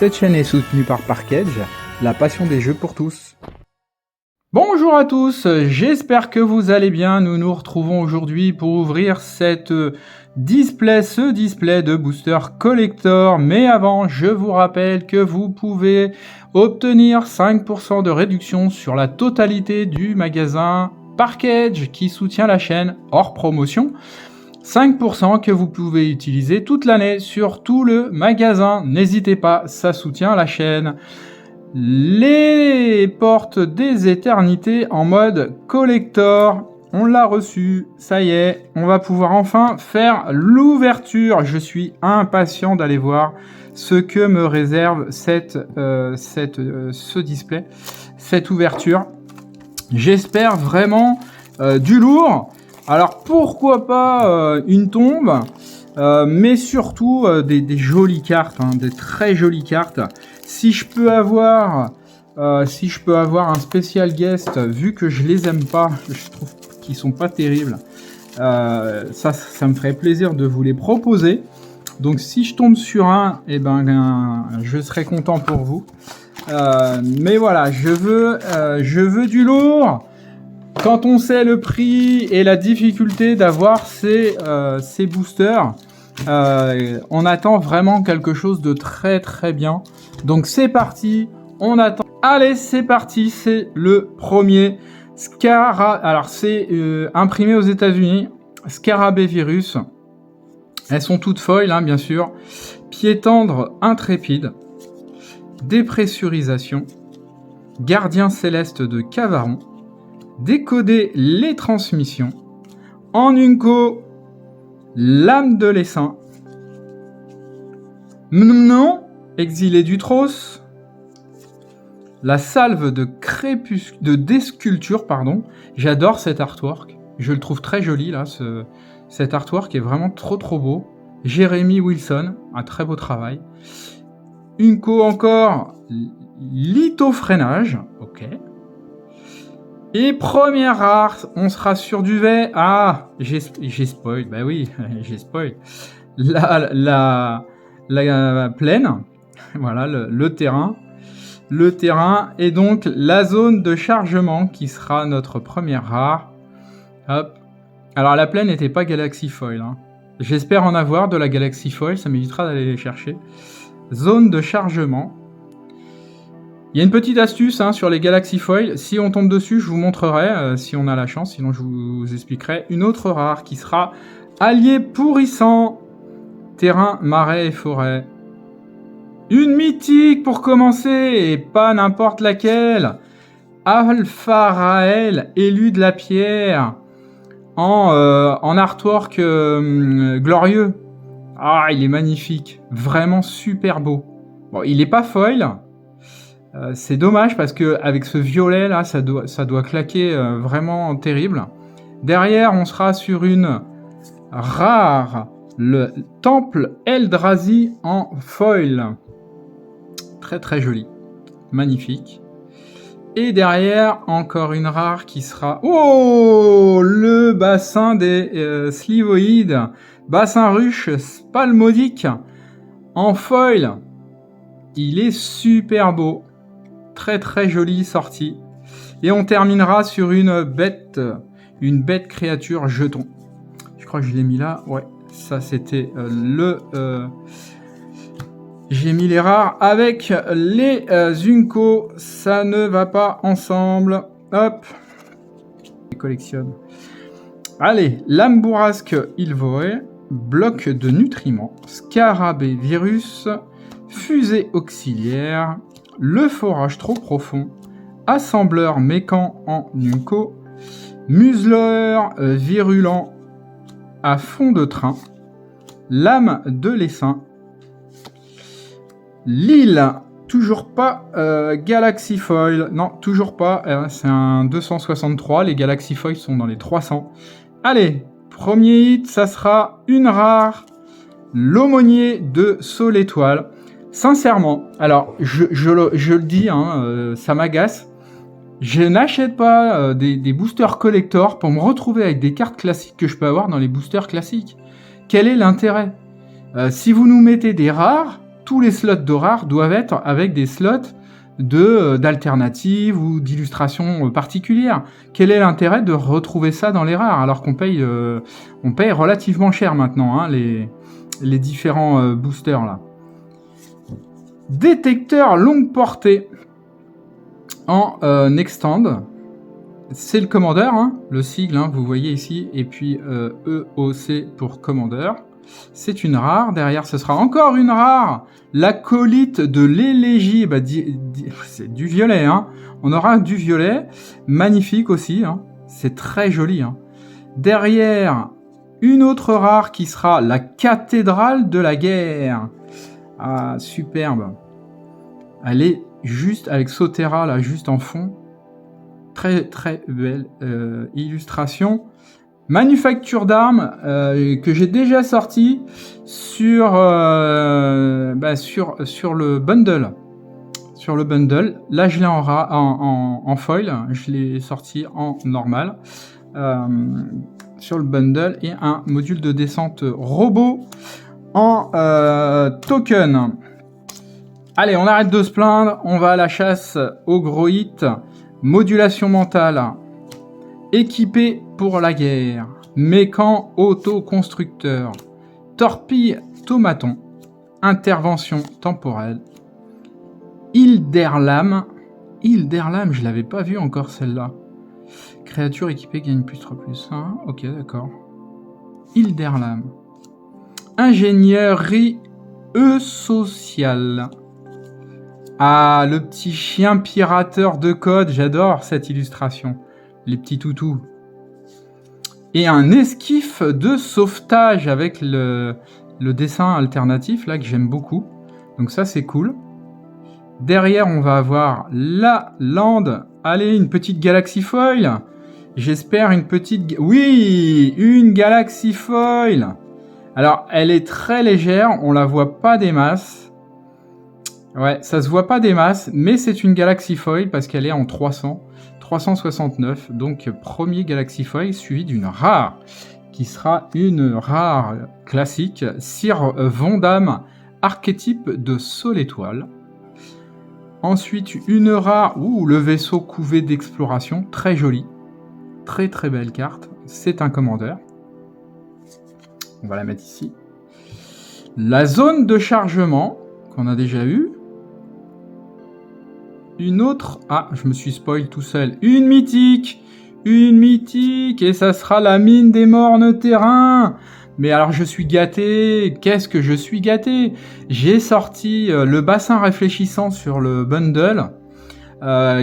Cette chaîne est soutenue par Parkedge, la passion des jeux pour tous. Bonjour à tous, j'espère que vous allez bien. Nous nous retrouvons aujourd'hui pour ouvrir ce display de booster collector. Mais avant, je vous rappelle que vous pouvez obtenir 5% de réduction sur la totalité du magasin Parkedge qui soutient la chaîne hors promotion. 5% que vous pouvez utiliser toute l'année sur tout le magasin. N'hésitez pas, ça soutient la chaîne. Les portes des éternités en mode collector, on l'a reçu, ça y est, on va pouvoir enfin faire l'ouverture. Je suis impatient d'aller voir ce que me réserve ce display, cette ouverture. J'espère vraiment du lourd. Alors pourquoi pas une tombe, mais surtout des jolies cartes, des très jolies cartes. Si je peux avoir un spécial guest, vu que je les aime pas, je trouve qu'ils sont pas terribles, ça me ferait plaisir de vous les proposer. Donc si je tombe sur un, je serai content pour vous. Mais voilà, je veux du lourd. Quand on sait le prix et la difficulté d'avoir ces boosters, on attend vraiment quelque chose de très très bien. Donc c'est parti, on attend. Allez, c'est parti, c'est le premier alors c'est imprimé aux États-Unis, Scarabée Virus. Elles sont toutes foil, bien sûr. Pied tendre intrépide, dépressurisation, gardien céleste de Cavaron, décoder les transmissions, en Unco, lame de l'essaim, non, exilé du Tros, la salve de Desculture, J'adore cet artwork, je le trouve très joli là, cet artwork est vraiment trop beau. Jérémy Wilson, un très beau travail. Unco encore, lithofreinage, ok. Et première rare, on sera sur du V. Ah, j'ai spoil, bah oui, j'ai spoil. La plaine, voilà le terrain. Le terrain et donc la zone de chargement qui sera notre première rare. Hop. Alors la plaine n'était pas Galaxy Foil. J'espère en avoir de la Galaxy Foil, ça m'évitera d'aller les chercher. Zone de chargement. Il y a une petite astuce sur les Galaxy Foil. Si on tombe dessus, je vous montrerai si on a la chance. Sinon, je vous expliquerai une autre rare qui sera Allié pourrissant. Terrain, marais et forêt. Une mythique pour commencer et pas n'importe laquelle. Alpharaël, élu de la pierre. En artwork glorieux. Ah, il est magnifique. Vraiment super beau. Bon, il n'est pas foil. C'est dommage parce que avec ce violet là, ça doit claquer vraiment terrible. Derrière, on sera sur une rare, le Temple Eldrazi en foil. Très très joli, magnifique. Et derrière, encore une rare qui sera... Oh, le bassin des Slivoïdes, bassin ruche spalmodique en foil. Il est super beau. Très très jolie sortie. Et on terminera sur une bête créature jeton. Je crois que je l'ai mis là. Ouais, ça c'était j'ai mis les rares avec les Unco. Ça ne va pas ensemble. Hop. Je collectionne. Allez, lame bourrasque Ilvoé, bloc de nutriments, Scarabée Virus, fusée auxiliaire, le forage trop profond, assembleur mécan en Unco, museleur virulent à fond de train, lame de l'essaim, Lille, toujours pas Galaxy Foil, non, toujours pas, c'est un 263, les Galaxy Foil sont dans les 300. Allez, premier hit, ça sera une rare, l'aumônier de Sol Étoile. Sincèrement, alors je le dis, ça m'agace. Je n'achète pas des boosters collector pour me retrouver avec des cartes classiques que je peux avoir dans les boosters classiques. Quel est l'intérêt ? Si vous nous mettez des rares, tous les slots de rares doivent être avec des slots d'alternatives ou d'illustrations particulières. Quel est l'intérêt de retrouver ça dans les rares alors qu'on paye relativement cher maintenant, hein, les différents boosters là. Détecteur longue portée en extend. C'est le commandeur, hein, le sigle, hein, vous voyez ici, et puis EOC pour commandeur. C'est une rare. Derrière, ce sera encore une rare. L'acolyte de l'élégie. Bah, c'est du violet. Hein. On aura du violet. Magnifique aussi. Hein. C'est très joli. Hein. Derrière, une autre rare qui sera la cathédrale de la guerre. Ah, superbe. Elle est juste avec Sotera, là, juste en fond. Très, très belle illustration. Manufacture d'armes que j'ai déjà sorti sur le bundle. Sur le bundle. Là, je l'ai en foil. Je l'ai sorti en normal. Sur le bundle. Et un module de descente robot en token. Allez, on arrête de se plaindre. On va à la chasse au gros hit. Modulation mentale. Équipé pour la guerre. Mécan autoconstructeur. Torpille tomaton. Intervention temporelle. Hilderlam. Hilderlam, je l'avais pas vu encore celle-là. Créature équipée gagne +3/+1. Ok, d'accord. Hilderlam. Ingénierie sociale. Ah, le petit chien pirateur de code. J'adore cette illustration. Les petits toutous. Et un esquif de sauvetage avec le dessin alternatif, là, que j'aime beaucoup. Donc ça, c'est cool. Derrière, on va avoir la lande. Allez, une petite Galaxy Foil. J'espère une petite... Oui, une Galaxy Foil. Alors, elle est très légère. On la voit pas des masses. Ouais, ça se voit pas des masses, mais c'est une Galaxy Foil parce qu'elle est en 369, donc premier Galaxy Foil suivi d'une rare, qui sera une rare classique, Sir Vondam, archétype de Sol Étoile. Ensuite, une rare, le vaisseau couvé d'exploration, très joli, très très belle carte, c'est un commandeur. On va la mettre ici. La zone de chargement, qu'on a déjà eu. Une autre... Ah, je me suis spoil tout seul. Une mythique, et ça sera la mine des mornes terrains. Mais alors, je suis gâté. Qu'est-ce que je suis gâté? J'ai sorti le bassin réfléchissant sur le bundle,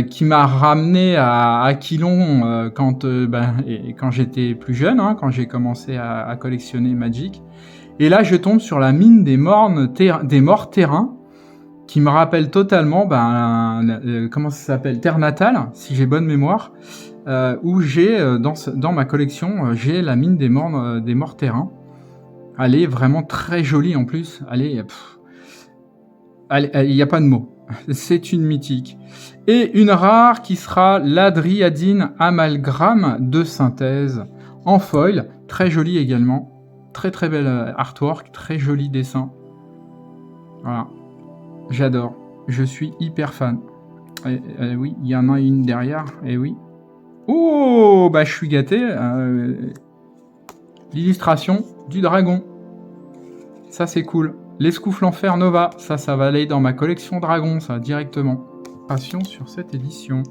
qui m'a ramené à Aquilon quand j'étais plus jeune, hein, quand j'ai commencé à collectionner Magic. Et là, je tombe sur la mine des morts terrains, qui me rappelle totalement, comment ça s'appelle, Terre Natale, si j'ai bonne mémoire, où j'ai, dans ma collection, j'ai la mine des morts terrains. Elle est vraiment très jolie en plus. Il n'y a pas de mots. C'est une mythique. Et une rare qui sera l'Adriadine Amalgame de synthèse en foil. Très jolie également. Très très belle artwork. Très joli dessin. Voilà. J'adore. Je suis hyper fan. Oui, il y en a une derrière. Et oui. Oh, je suis gâté. L'illustration du dragon. Ça, c'est cool. L'escoufle en fer Nova. Ça va aller dans ma collection dragon, ça, directement. Passion sur cette édition.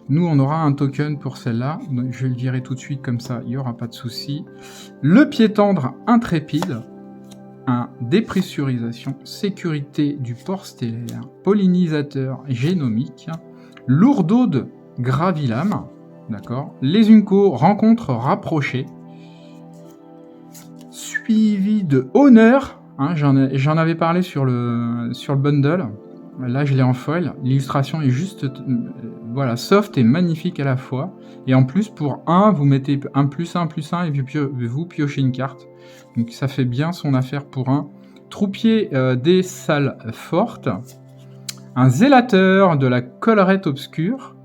Nous, on aura un token pour celle-là. Je le dirai tout de suite, comme ça, il n'y aura pas de souci. Le pied tendre intrépide. Un dépressurisation, sécurité du port stellaire, pollinisateur génomique, lourdeau de gravilame, d'accord. Les Unco, rencontre rapprochée, suivi de honneur, hein, j'en avais parlé sur le bundle. Là, je l'ai en foil. L'illustration est juste soft et magnifique à la fois. Et en plus, pour 1, vous mettez un +1 et vous piochez une carte. Donc ça fait bien son affaire pour 1. Troupier des salles fortes. Un zélateur de la collerette obscure.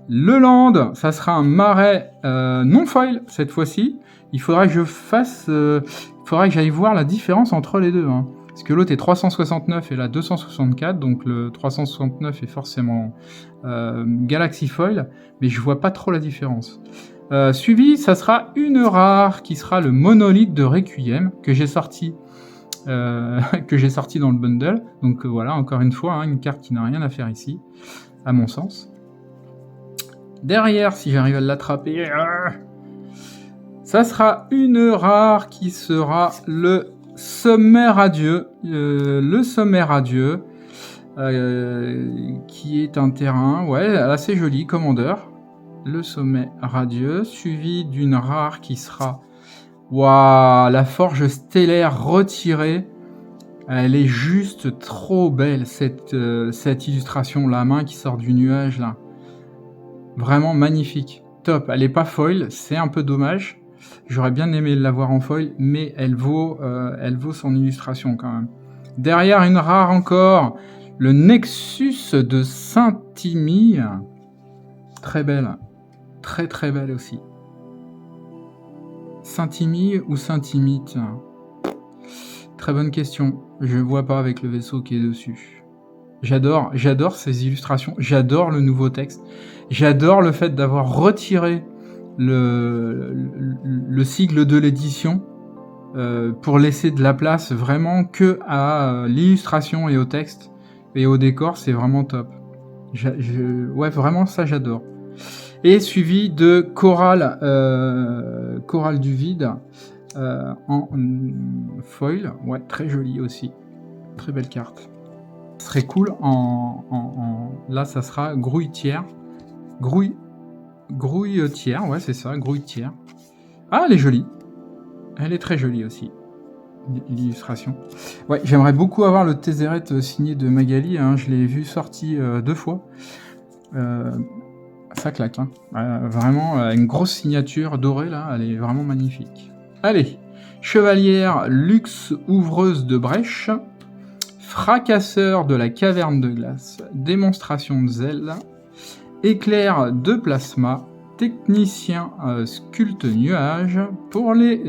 Le land, ça sera un marais non foil cette fois-ci. Il faudra que j'aille voir la différence entre les deux. Hein. Parce que l'autre est 369 et là 264, donc le 369 est forcément Galaxy Foil, mais je vois pas trop la différence. Suivi, ça sera une rare qui sera le monolithe de Requiem que j'ai sorti dans le bundle. Donc voilà, encore une fois, hein, une carte qui n'a rien à faire ici, à mon sens. Derrière, si j'arrive à l'attraper, ça sera une rare qui sera le sommet radieux. Le sommet radieux, qui est un terrain, ouais, assez joli, commandeur. Le sommet radieux, suivi d'une rare qui sera... Waouh, la forge stellaire retirée. Elle est juste trop belle, cette illustration, la main qui sort du nuage, là. Vraiment magnifique. Top. Elle est pas foil, c'est un peu dommage. J'aurais bien aimé l'avoir en foil, mais elle vaut son illustration quand même. Derrière, une rare encore, le Nexus de Saint-Timi. Très belle. Très très belle aussi. Saint-Timi ou Saint-Timite? Très bonne question. Je vois pas avec le vaisseau qui est dessus. J'adore ces illustrations. J'adore le nouveau texte. J'adore le fait d'avoir retiré le sigle de l'édition pour laisser de la place vraiment que à l'illustration et au texte et au décor. C'est vraiment top. Ouais, vraiment ça j'adore. Et suivi de Chorale du Vide en foil. Ouais, très joli aussi. Très belle carte. Ce serait cool là ça sera Grouilletière. Grouilletière, ouais c'est ça, Grouilletière. Ah, elle est jolie. Elle est très jolie aussi. L'illustration. Ouais, j'aimerais beaucoup avoir le Tézéret signé de Magali, hein. Je l'ai vu sorti 2 fois. Ça claque, hein. Vraiment, une grosse signature dorée là, elle est vraiment magnifique. Allez, Chevalière Luxe Ouvreuse de Brèche, Fracasseur de la Caverne de Glace, Démonstration de zèle, Éclair de Plasma, Technicien Sculpte Nuage, pour les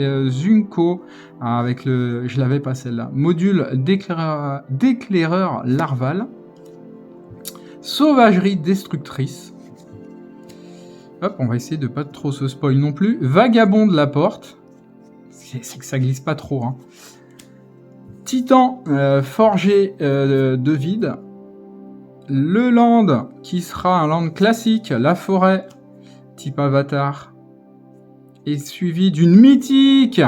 Unco, avec le... je l'avais pas celle-là, Module d'éclaireur larval, Sauvagerie Destructrice, hop, on va essayer de pas trop se spoil non plus, Vagabond de la Porte, c'est que ça glisse pas trop, hein. Titan forgé de vide, le land qui sera un land classique, la forêt type avatar, est suivi d'une mythique.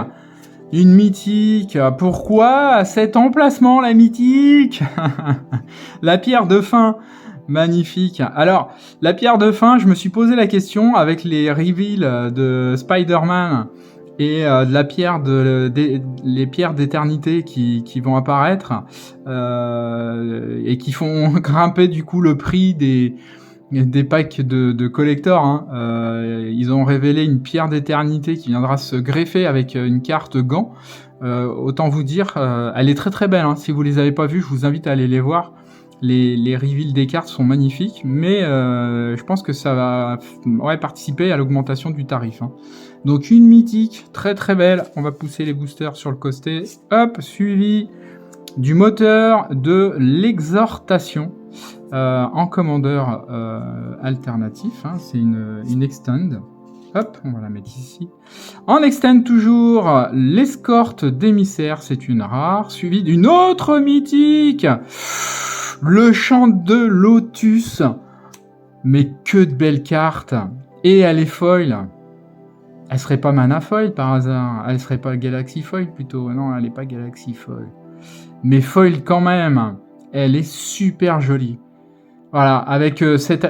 Une mythique. Pourquoi cet emplacement, la mythique? La pierre de fin. Magnifique. Alors, la pierre de fin, je me suis posé la question avec les reveals de Spider-Man et de la pierre les pierres d'éternité qui vont apparaître et qui font grimper du coup le prix des packs de collector, hein. Ils ont révélé une pierre d'éternité qui viendra se greffer avec une carte gant. Autant vous dire, elle est très très belle, hein. Si vous les avez pas vues, je vous invite à aller les voir. Les reveals des cartes sont magnifiques, mais je pense que ça va participer à l'augmentation du tarif, hein. Donc une mythique, très très belle. On va pousser les boosters sur le costé. Hop, suivi du moteur de l'exhortation. En commandeur alternatif, hein, c'est une extend. Hop, on va la mettre ici. En extend toujours, l'escorte d'émissaire, c'est une rare, suivie d'une autre mythique, le chant de Lotus. Mais que de belles cartes. Et elle est foil. Elle serait pas mana foil par hasard. Elle serait pas Galaxy foil plutôt. Non, elle est pas Galaxy foil. Mais foil quand même. Elle est super jolie. Voilà, avec cette...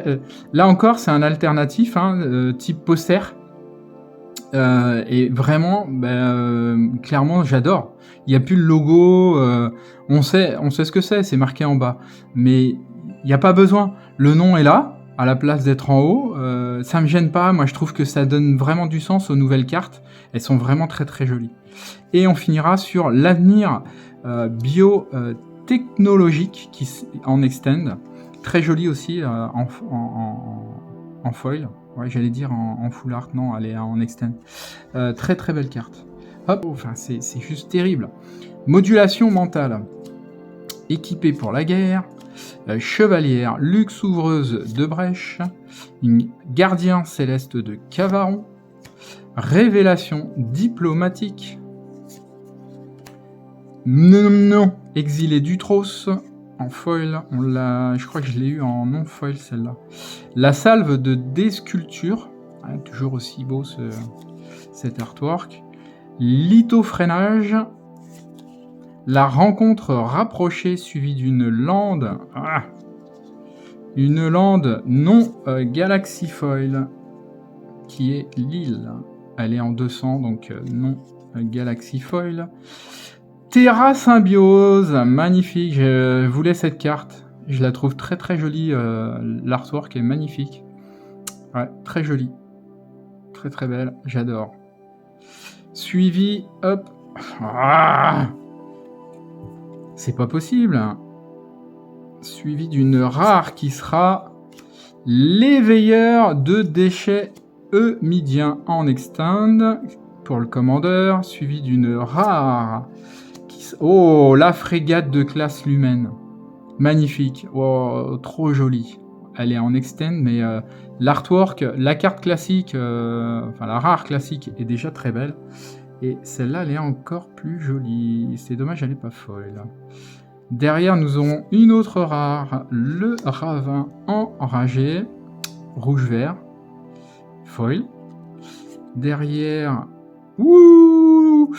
là encore, c'est un alternatif, hein, type poster. Et vraiment, clairement, j'adore. Il n'y a plus le logo, on sait ce que c'est marqué en bas. Mais il n'y a pas besoin. Le nom est là, à la place d'être en haut. Ça me gêne pas, moi je trouve que ça donne vraiment du sens aux nouvelles cartes. Elles sont vraiment très très jolies. Et on finira sur l'avenir biotechnologique en extend. Très jolie aussi en foil. Ouais, j'allais dire en full art, non, elle est en extend. Très très belle carte. Hop, enfin, c'est juste terrible. Modulation mentale. équipée pour la guerre, chevalière luxe ouvreuse de brèche, une gardien céleste de Cavaron, révélation diplomatique, non, exilé d'Utros, en foil, je crois que je l'ai eu en non foil celle-là. La salve de désculpture, toujours aussi beau cet artwork, lithofreinage, la rencontre rapprochée suivie d'une lande, une lande non Galaxy Foil, qui est l'île. Elle est en 200, donc non Galaxy Foil. Terra Symbiose, magnifique, je voulais cette carte. Je la trouve très très jolie, l'artwork est magnifique. Ouais, très jolie. Très très belle, j'adore. Suivi, hop. C'est pas possible. Suivi d'une rare qui sera l'éveilleur de déchets eumidiens en extend pour le commandeur, suivi d'une rare oh, la frégate de classe Lumen. Magnifique. Oh, trop jolie. Elle est en extend, mais l'artwork, la carte classique, enfin la rare classique est déjà très belle. Et celle-là, elle est encore plus jolie. C'est dommage, elle n'est pas foil. Derrière, nous aurons une autre rare, le Ravin enragé, rouge-vert, foil. Derrière, où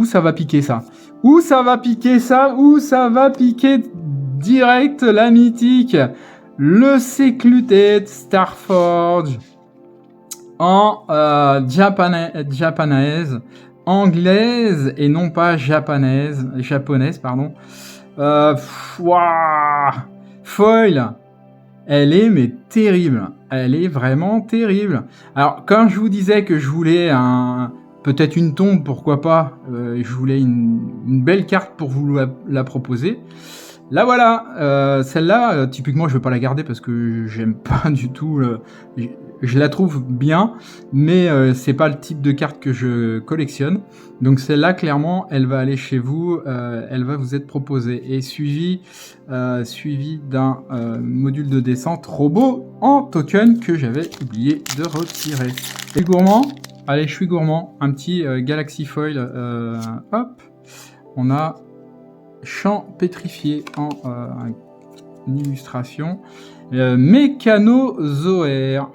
ça va piquer ça? Où ça va piquer ça? Où ça va piquer direct la mythique? Le Secluded Starforge en japonaise, anglaise et non pas japonaise, pardon. Foil, elle est mais terrible. Elle est vraiment terrible. Alors, quand je vous disais que je voulais peut-être une tombe, pourquoi pas, je voulais une belle carte pour vous la proposer. Là voilà, celle-là, typiquement je ne vais pas la garder parce que j'aime pas du tout, je la trouve bien, mais c'est pas le type de carte que je collectionne. Donc celle-là, clairement, elle va aller chez vous, elle va vous être proposée. Et suivi d'un module de descente robot en token que j'avais oublié de retirer. Et gourmand, allez, je suis gourmand, un petit Galaxy Foil, hop, on a champ pétrifié en illustration. Mécanozoaire.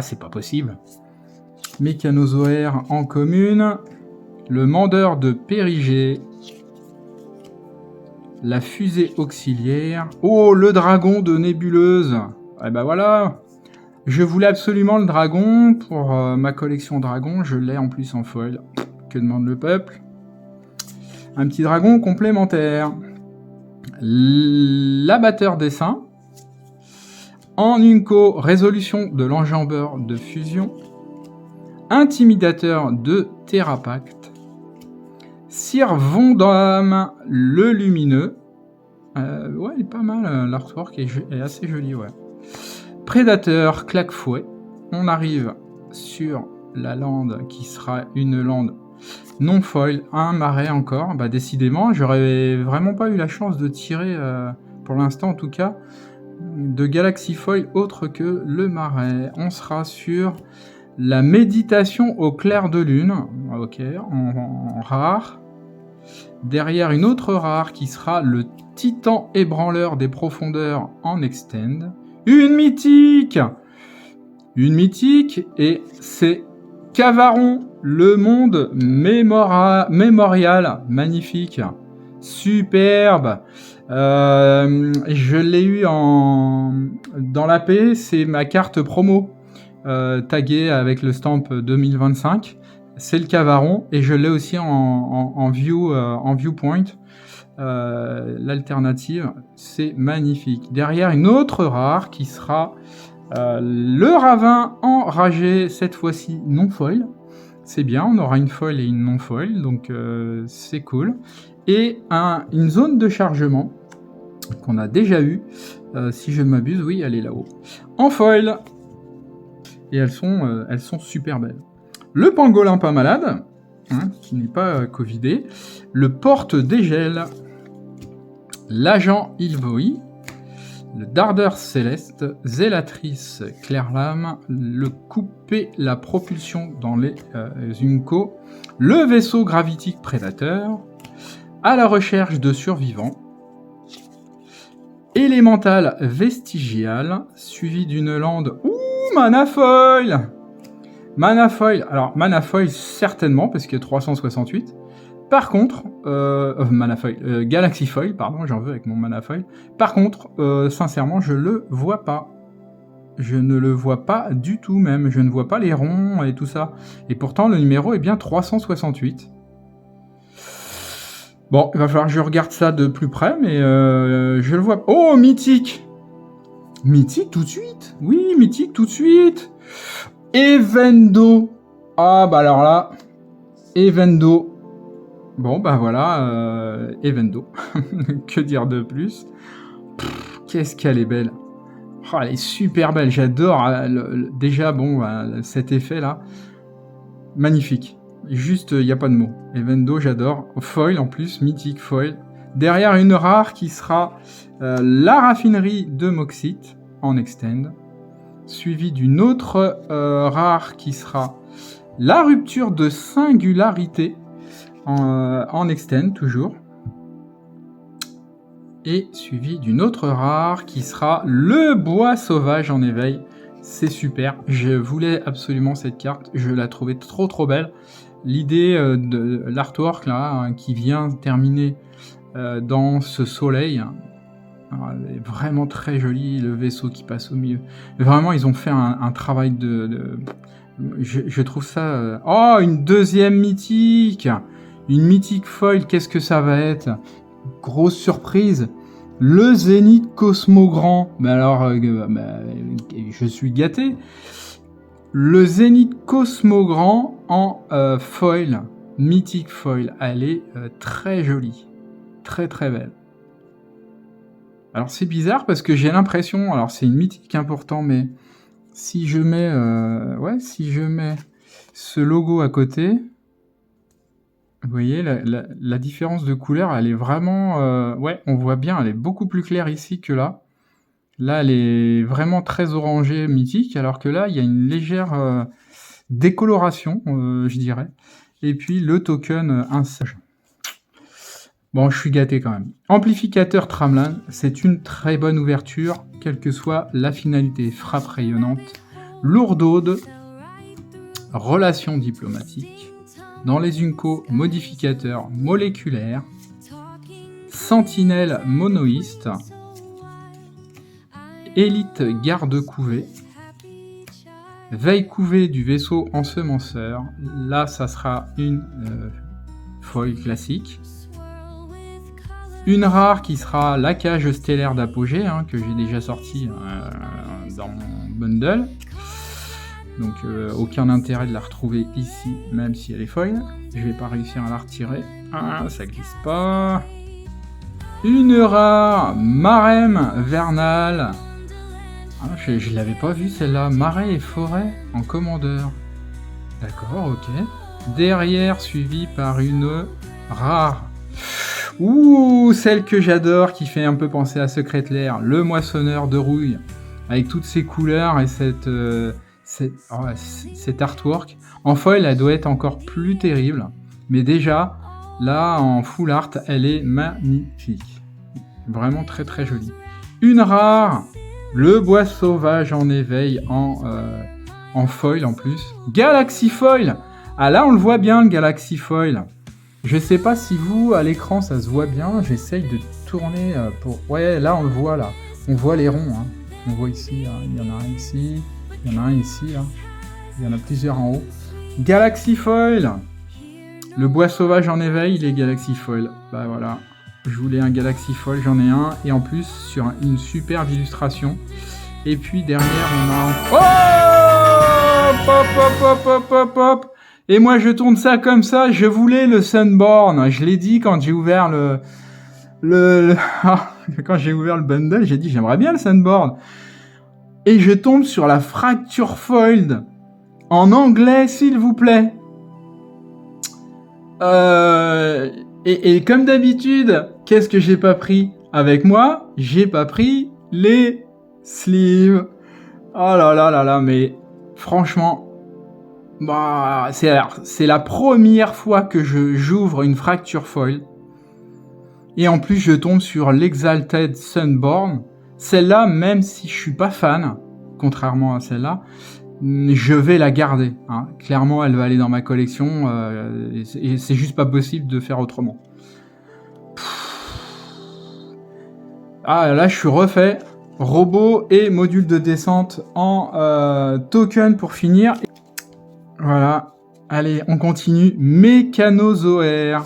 C'est pas possible. Mécanozoaire en commune. Le mandeur de Périgée. La fusée auxiliaire. Oh, le dragon de Nébuleuse. Eh ben voilà. Je voulais absolument le dragon pour ma collection dragon. Je l'ai en plus en foil. Que demande le peuple? Un petit dragon complémentaire. L'abatteur des saints. En Unco, résolution de l'enjambeur de fusion. Intimidateur de Terrapact. Sir Vondam, le lumineux. Ouais, il est pas mal, l'artwork est assez joli, ouais. Prédateur, claquefouet. On arrive sur la lande qui sera une lande non foil, un marais encore. Bah décidément, j'aurais vraiment pas eu la chance de tirer, pour l'instant en tout cas, de Galaxy Foil autre que le marais. On sera sur la méditation au clair de lune, ok, en rare. Derrière une autre rare qui sera le titan ébranleur des profondeurs en extend. Une mythique, et c'est Cavaron, le monde mémorial, magnifique, superbe. Je l'ai eu dans la paix, c'est ma carte promo taguée avec le stamp 2025. C'est le Cavaron et je l'ai aussi en viewpoint. L'alternative, c'est magnifique. Derrière une autre rare qui sera le Ravin enragé, cette fois-ci non foil. C'est bien, on aura une foil et une non foil, donc c'est cool. Et une zone de chargement qu'on a déjà eu, si je ne m'abuse, oui, elle est là-haut, en foil. Et elles sont super belles. Le pangolin pas malade, qui n'est pas covidé. Le porte-dégel. l'agent Ilvoï, le dardeur céleste, zélatrice claire-lame, le coupé la propulsion dans les Unco, le vaisseau gravitique prédateur, à la recherche de survivants, élémental vestigial, suivi d'une lande. Ouh, Manafoil! Manafoil, alors Manafoil certainement, parce qu'il y a 368. Par contre, Manafoil, Galaxy Foil, pardon, j'en veux avec mon Manafoil. Par contre, sincèrement, je le vois pas. Je ne le vois pas du tout même. Je ne vois pas les ronds et tout ça. Et pourtant, le numéro est bien 368. Bon, il va falloir que je regarde ça de plus près, mais je le vois. Oh, mythique! Mythique tout de suite! Oui, mythique tout de suite! Evendo! Ah, bah alors là, Evendo. Bon, bah voilà, Evendo. Que dire de plus? Qu'est-ce qu'elle est belle! Oh, elle est super belle, j'adore. Déjà, bon, cet effet-là, magnifique. Juste, il n'y a pas de mots. Evendo, j'adore. Foil en plus, mythique foil. Derrière, une rare qui sera la raffinerie de Moxit en extend. Suivi d'une autre rare qui sera la rupture de singularité en extend toujours. Et suivi d'une autre rare qui sera le bois sauvage en éveil. C'est super, je voulais absolument cette carte, je la trouvais trop belle. L'idée de l'artwork là, hein, qui vient terminer dans ce soleil, elle est vraiment très jolie, le vaisseau qui passe au milieu. Vraiment, ils ont fait un travail je trouve ça... Oh, une deuxième mythique! Une mythique foil, qu'est-ce que ça va être? Grosse surprise! Le Zénith Cosmogrand. Mais alors, je suis gâté. Le Zénith Cosmogrand en foil, mythique foil. Elle est très jolie, très belle. Alors c'est bizarre parce que j'ai l'impression, alors c'est une mythique important, mais si je mets, ce logo à côté, vous voyez la différence de couleur, elle est vraiment, on voit bien, elle est beaucoup plus claire ici que là. Là, elle est vraiment très orangée, mythique, alors que là, il y a une légère décoloration, je dirais. Et puis le token insage. Bon, je suis gâté quand même. Amplificateur Tramlan, c'est une très bonne ouverture, quelle que soit la finalité. Frappe rayonnante, lourdaude, relation diplomatique. Dans les Unco, modificateur moléculaire, sentinelle monoïste, élite garde-couvée, veille couvée du vaisseau ensemenceur. Là, ça sera une foil classique. Une rare qui sera la cage stellaire d'Apogée, que j'ai déjà sorti dans mon bundle. Donc aucun intérêt de la retrouver ici, même si elle est foil. Je vais pas réussir à la retirer. Ah, ça glisse pas. Une rare Marème Vernal. Ah, je l'avais pas vue celle-là. Marais et forêt en commandeur. D'accord, ok. Derrière, suivi par une rare. Ouh, celle que j'adore, qui fait un peu penser à Secret Lair, le moissonneur de rouille, avec toutes ses couleurs et cet artwork. En foil, elle doit être encore plus terrible, mais déjà, là, en full art, elle est magnifique. Vraiment très jolie. Une rare, le bois sauvage en éveil en foil en plus. Galaxy Foil! Ah là, on le voit bien, le Galaxy Foil. Je sais pas si vous, à l'écran, ça se voit bien. J'essaye de tourner pour... Ouais, là, on le voit, là. On voit les ronds. On voit ici, il y en a un ici. Il y en a un ici. Il y en a plusieurs en haut. Galaxy Foil. Le bois sauvage en éveil, les Galaxy Foil. Bah voilà. Je voulais un Galaxy Foil, j'en ai un. Et en plus, sur une superbe illustration. Et puis, derrière, on a... Oh! Pop! Et moi, je tourne ça comme ça. Je voulais le Sunborn. Je l'ai dit quand j'ai ouvert quand j'ai ouvert le bundle, j'ai dit j'aimerais bien le Sunborn. Et je tombe sur la Fracture Foiled. En anglais, s'il vous plaît. Et comme d'habitude, qu'est-ce que j'ai pas pris? avec moi, j'ai pas pris les sleeves. Oh là là là là, mais franchement, bah, c'est la première fois que j'ouvre une fracture foil. Et en plus, je tombe sur l'Exalted Sunborn. Celle-là, même si je suis pas fan, contrairement à celle-là, je vais la garder. Hein. Clairement, elle va aller dans ma collection. Et c'est juste pas possible de faire autrement. Ah, là, je suis refait. Robot et module de descente en token pour finir. Voilà. Allez, on continue. Mécanozoaire.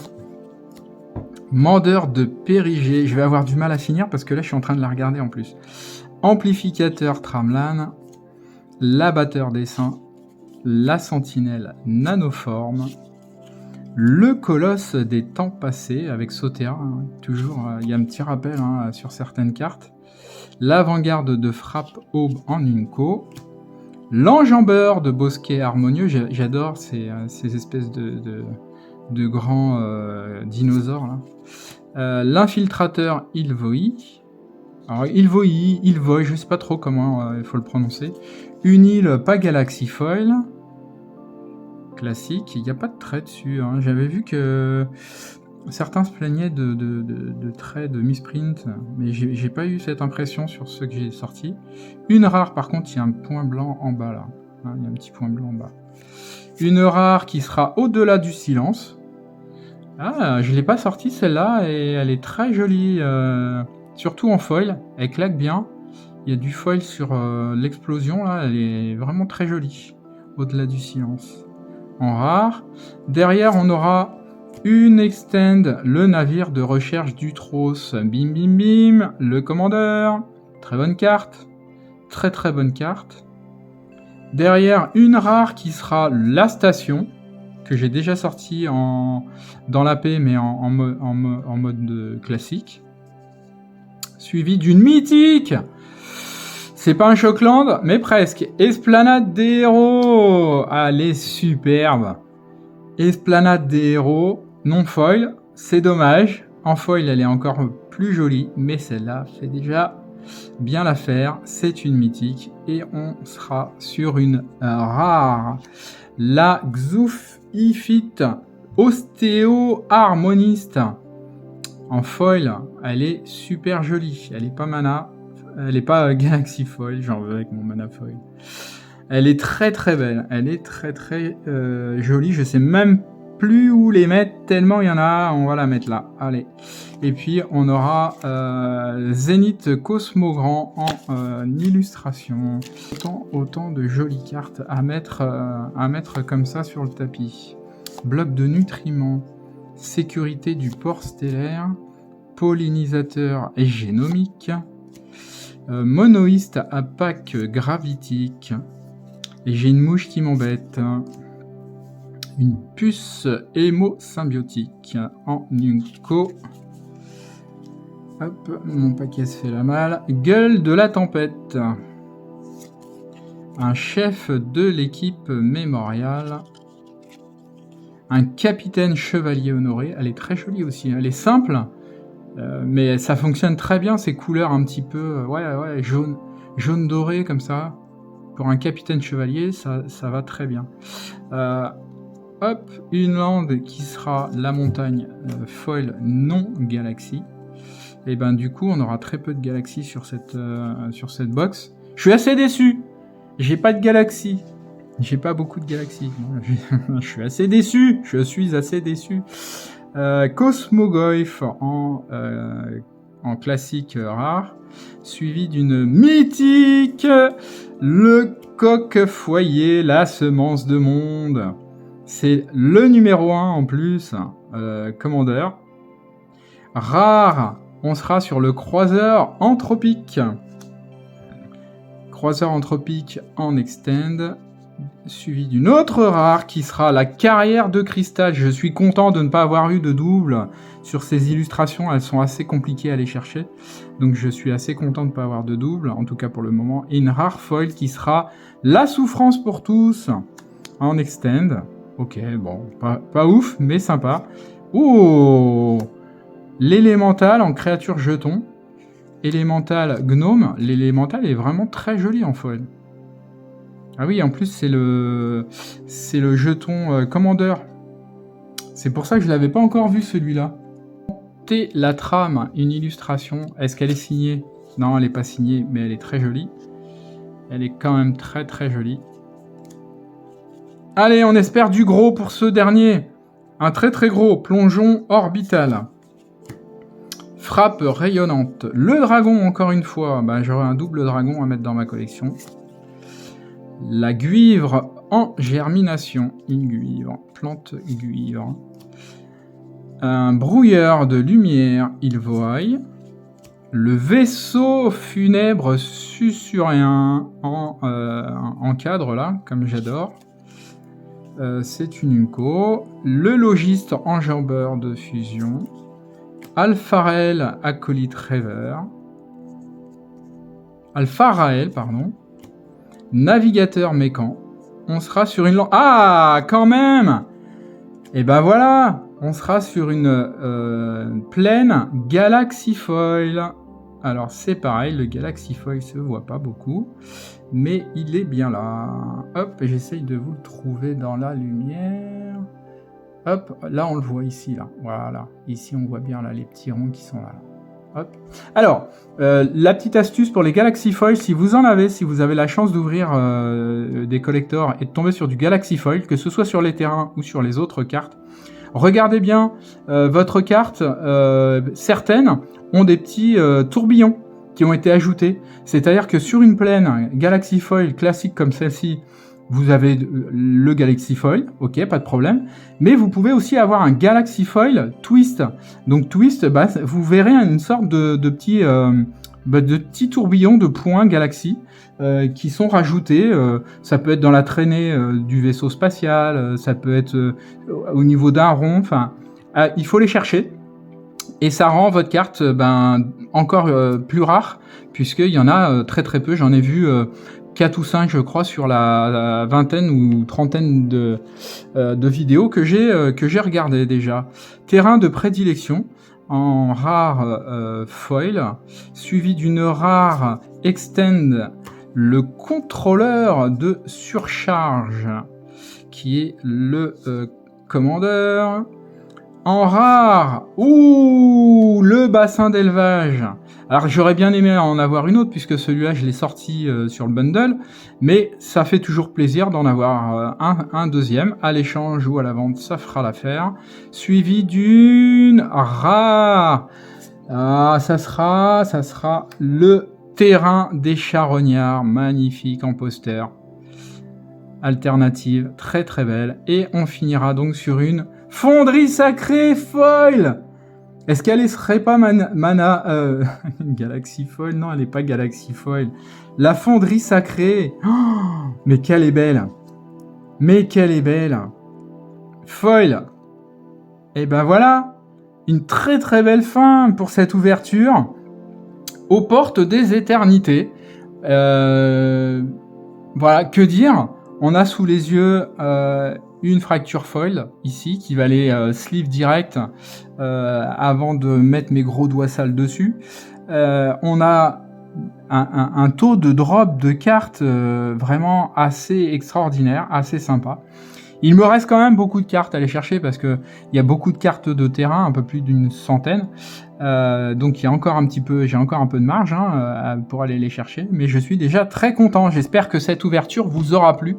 Mandeur de Périgée. Je vais avoir du mal à finir parce que là, je suis en train de la regarder en plus. Amplificateur Tramlan. L'abatteur dessin. La sentinelle nanoforme. Le colosse des temps passés avec Sautéa. Hein. Toujours, il y a un petit rappel hein, sur certaines cartes. L'avant-garde de frappe aube en Inco. L'enjambeur de Bosquet harmonieux. J'adore ces espèces de grands dinosaures là. L'infiltrateur Ilvoi. Alors Ilvoi, je sais pas trop comment il faut le prononcer. Une île pas Galaxy Foil. Classique, il n'y a pas de trait dessus. Hein. J'avais vu que certains se plaignaient de traits de misprint, mais j'ai pas eu cette impression sur ceux que j'ai sortis. Une rare, par contre, il y a un point blanc en bas là. Hein, il y a un petit point blanc en bas. Une rare qui sera au-delà du silence. Ah, je l'ai pas sortie celle-là et elle est très jolie, surtout en foil. Elle claque bien. Il y a du foil sur l'explosion là, elle est vraiment très jolie. Au-delà du silence. En rare. Derrière, on aura une extend, le navire de recherche du Tros. Bim bim bim, le commandeur. Très bonne carte. Très très bonne carte. Derrière, une rare qui sera la station, que j'ai déjà sorti dans l'AP, mais en mode classique. Suivi d'une mythique. C'est pas un Shockland, mais presque. Esplanade des héros. Elle est superbe. Esplanade des héros, non foil. C'est dommage. En foil, elle est encore plus jolie, mais celle-là fait déjà bien l'affaire. C'est une mythique. Et on sera sur une rare. La Xoufifite Ostéo-harmoniste. En foil, elle est super jolie. Elle est pas mana. Elle n'est pas Galaxy Foil, j'en veux avec mon mana foil. Elle est très très belle, elle est très très jolie. Je sais même plus où les mettre, tellement il y en a, on va la mettre là. Allez. Et puis on aura Zénith Cosmogrand en illustration. Autant de jolies cartes à mettre comme ça sur le tapis. Bloc de nutriments, sécurité du port stellaire, pollinisateur et génomique. Monoïste à pack gravitique. Et j'ai une mouche qui m'embête. Une puce hémosymbiotique en Nunco. Hop, mon paquet se fait la malle. Gueule de la tempête. Un chef de l'équipe mémoriale. Un capitaine chevalier honoré. Elle est très jolie aussi. Elle est simple. Mais ça fonctionne très bien, ces couleurs un petit peu jaune doré comme ça. Pour un capitaine chevalier, ça va très bien. Hop, une lande qui sera la montagne foil non galaxie. Et ben du coup, on aura très peu de galaxies sur cette box. Je suis assez déçu. J'ai pas de galaxies. J'ai pas beaucoup de galaxies. Je suis assez déçu. Je suis assez déçu. Cosmogoyf en classique rare, suivi d'une mythique, le coq foyer, la semence de monde. C'est le numéro 1 en plus, commandeur. Rare, on sera sur le croiseur anthropique. Croiseur anthropique en extend. Suivi d'une autre rare qui sera la carrière de cristal. Je suis content de ne pas avoir eu de double sur ces illustrations, elles sont assez compliquées à aller chercher, donc je suis assez content de ne pas avoir de double, en tout cas pour le moment. Et une rare foil qui sera la souffrance pour tous en extend. Ok, bon, pas ouf, mais sympa. Oh, l'élémental en créature jeton. élémental gnome. L'élémental est vraiment très joli en foil. Ah oui, en plus, c'est le jeton commandeur. C'est pour ça que je ne l'avais pas encore vu, celui-là. La trame, une illustration. Est-ce qu'elle est signée? Non, elle n'est pas signée, mais elle est très jolie. Elle est quand même très très jolie. Allez, on espère du gros pour ce dernier. Un très très gros plongeon orbital. Frappe rayonnante. Le dragon, encore une fois. Bah, j'aurai un double dragon à mettre dans ma collection. La guivre en germination. Une guivre. Plante guivre. Un brouilleur de lumière, il voit. Le vaisseau funèbre susurréen en cadre, là, comme j'adore. C'est une Unco. Le logiste enjambeur de fusion. Alpharel acolyte rêveur. Alpharael, pardon. Navigateur mécan. On sera sur une... Ah, quand même! Et ben voilà, on sera sur une plaine Galaxy Foil. Alors c'est pareil, le Galaxy Foil se voit pas beaucoup, mais il est bien là. Hop, j'essaye de vous le trouver dans la lumière. Hop, là on le voit ici, là. Voilà, ici on voit bien là les petits ronds qui sont là. Hop. Alors, la petite astuce pour les Galaxy Foil, si vous en avez, si vous avez la chance d'ouvrir des collectors et de tomber sur du Galaxy Foil, que ce soit sur les terrains ou sur les autres cartes, regardez bien votre carte. Certaines ont des petits tourbillons qui ont été ajoutés. C'est-à-dire que sur une plaine Galaxy Foil classique comme celle-ci, vous avez le Galaxy Foil, ok, pas de problème. Mais vous pouvez aussi avoir un Galaxy Foil Twist. Donc Twist, bah, vous verrez une sorte de petits tourbillons de points Galaxy qui sont rajoutés. Ça peut être dans la traînée du vaisseau spatial, ça peut être au niveau d'un rond. Enfin, il faut les chercher. Et ça rend votre carte encore plus rare, puisqu'il y en a très très peu. J'en ai vu 4 ou 5, je crois, sur la vingtaine ou trentaine de vidéos que j'ai regardées déjà. Terrain de prédilection en rare foil, suivi d'une rare extend, le contrôleur de surcharge, qui est le commandeur. En rare, le bassin d'élevage. Alors j'aurais bien aimé en avoir une autre, puisque celui-là je l'ai sorti sur le bundle, mais ça fait toujours plaisir d'en avoir un deuxième, à l'échange ou à la vente, ça fera l'affaire. Suivi d'une rare. Ah, ça sera le terrain des charognards, magnifique en poster. Alternative, très très belle. Et on finira donc sur une fonderie sacrée foil. Est-ce qu'elle serait pas Galaxy Foil? Non, elle n'est pas Galaxy Foil. La fonderie sacrée. Oh, mais qu'elle est belle. Mais qu'elle est belle. Foil. Et ben voilà. Une très très belle fin pour cette ouverture. Aux portes des éternités. Voilà, que dire? On a sous les yeux une fracture foil ici qui va aller sleeve direct avant de mettre mes gros doigts sales dessus. On a un taux de drop de cartes vraiment assez extraordinaire, assez sympa. Il me reste quand même beaucoup de cartes à aller chercher parce que il y a beaucoup de cartes de terrain, un peu plus d'une centaine. Donc il y a encore j'ai encore un peu de marge pour aller les chercher, mais je suis déjà très content. J'espère que cette ouverture vous aura plu.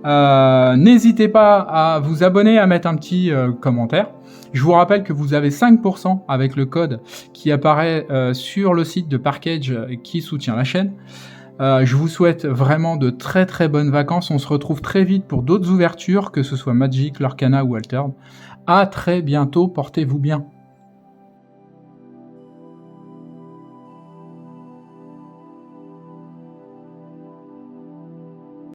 N'hésitez pas à vous abonner, à mettre un petit commentaire. Je vous rappelle que vous avez 5% avec le code qui apparaît sur le site de Parkage qui soutient la chaîne. Je vous souhaite vraiment de très très bonnes vacances. On se retrouve très vite pour d'autres ouvertures, que ce soit Magic, Lorcana ou Altered. À très bientôt, portez-vous bien.